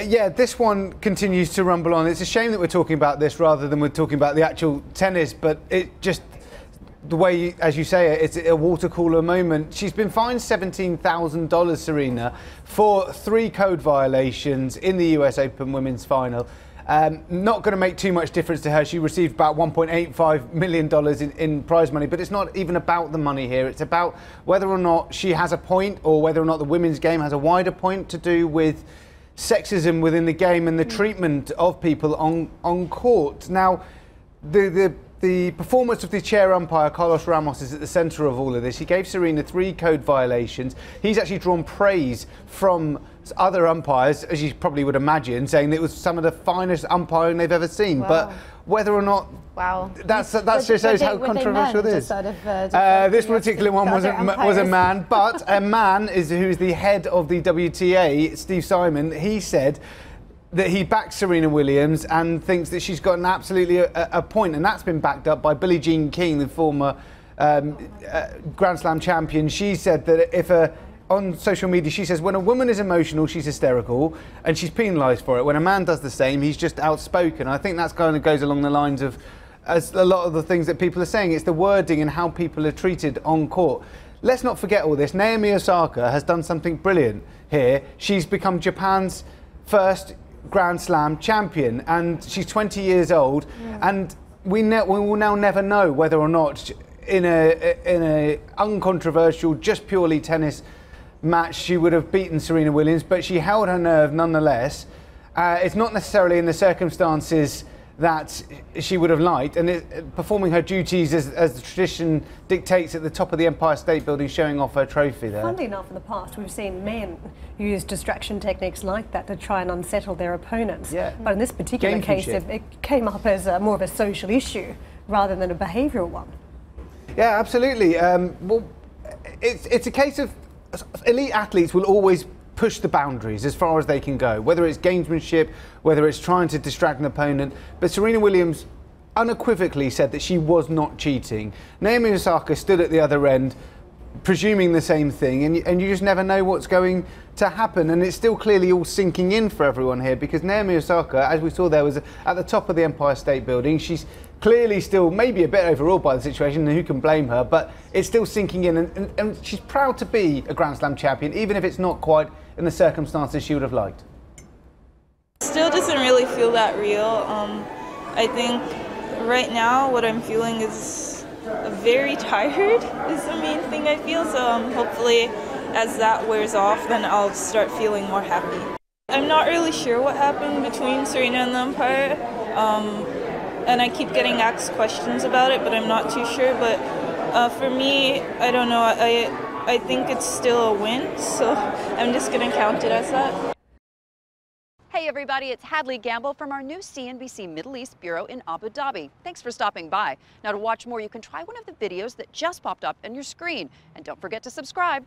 Yeah, this one continues to rumble on. It's a shame that we're talking about this rather than we're talking about the actual tennis, but it just, the way, as you say it, it's a water cooler moment. She's been fined $17,000, Serena, for 3 code violations in the US Open Women's Final. Not going to make too much difference to her. She received about $1.85 million in prize money, but it's not even about the money here. It's about whether or not she has a point, or whether or not the women's game has a wider point to do with sexism within the game and the treatment of people on court. Now, the performance of the chair umpire, Carlos Ramos, is at the centre of all of this. He gave Serena 3 code violations. He's actually drawn praise from other umpires, as you probably would imagine, saying that it was some of the finest umpiring they've ever seen. Wow. But whether or not... Wow. That just shows how controversial it is. This particular one was a man, but a man who's the head of the WTA, Steve Simon. He said that he backs Serena Williams and thinks that she's got absolutely a point, and that's been backed up by Billie Jean King, the former Grand Slam champion. She said that on social media, she says when a woman is emotional, she's hysterical, and she's penalised for it. When a man does the same, he's just outspoken. I think that's kind of goes along the lines of as a lot of the things that people are saying. It's the wording and how people are treated on court. Let's not forget all this. Naomi Osaka has done something brilliant here. She's become Japan's first Grand Slam champion, and she's 20 years old, and we will now never know whether or not in a uncontroversial, just purely tennis match, she would have beaten Serena Williams, but she held her nerve nonetheless. It's not necessarily in the circumstances that she would have liked, and performing her duties as the tradition dictates at the top of the Empire State Building, showing off her trophy there. Funnily enough, in the past we've seen men use distraction techniques like that to try and unsettle their opponents. Yeah. But in this particular case, it came up as more of a social issue rather than a behavioural one. Yeah, absolutely. Well, it's a case of elite athletes will always push the boundaries as far as they can go, whether it's gamesmanship, whether it's trying to distract an opponent. But Serena Williams unequivocally said that she was not cheating. Naomi Osaka stood at the other end, presuming the same thing, and you just never know what's going to happen. And it's still clearly all sinking in for everyone here, because Naomi Osaka, as we saw there, was at the top of the Empire State Building. She's clearly still maybe a bit overawed by the situation, and who can blame her, but it's still sinking in, and she's proud to be a Grand Slam champion, even if it's not quite in the circumstances she would have liked. Still doesn't really feel that real. I think right now what I'm feeling is very tired is the main thing I feel, so hopefully as that wears off, then I'll start feeling more happy. I'm not really sure what happened between Serena and the umpire, and I keep getting asked questions about it, but I'm not too sure. But for me, I don't know, I think it's still a win, so I'm just going to count it as that. Hey everybody, it's Hadley Gamble from our new CNBC Middle East Bureau in Abu Dhabi. Thanks for stopping by. Now to watch more, you can try one of the videos that just popped up on your screen. And don't forget to subscribe.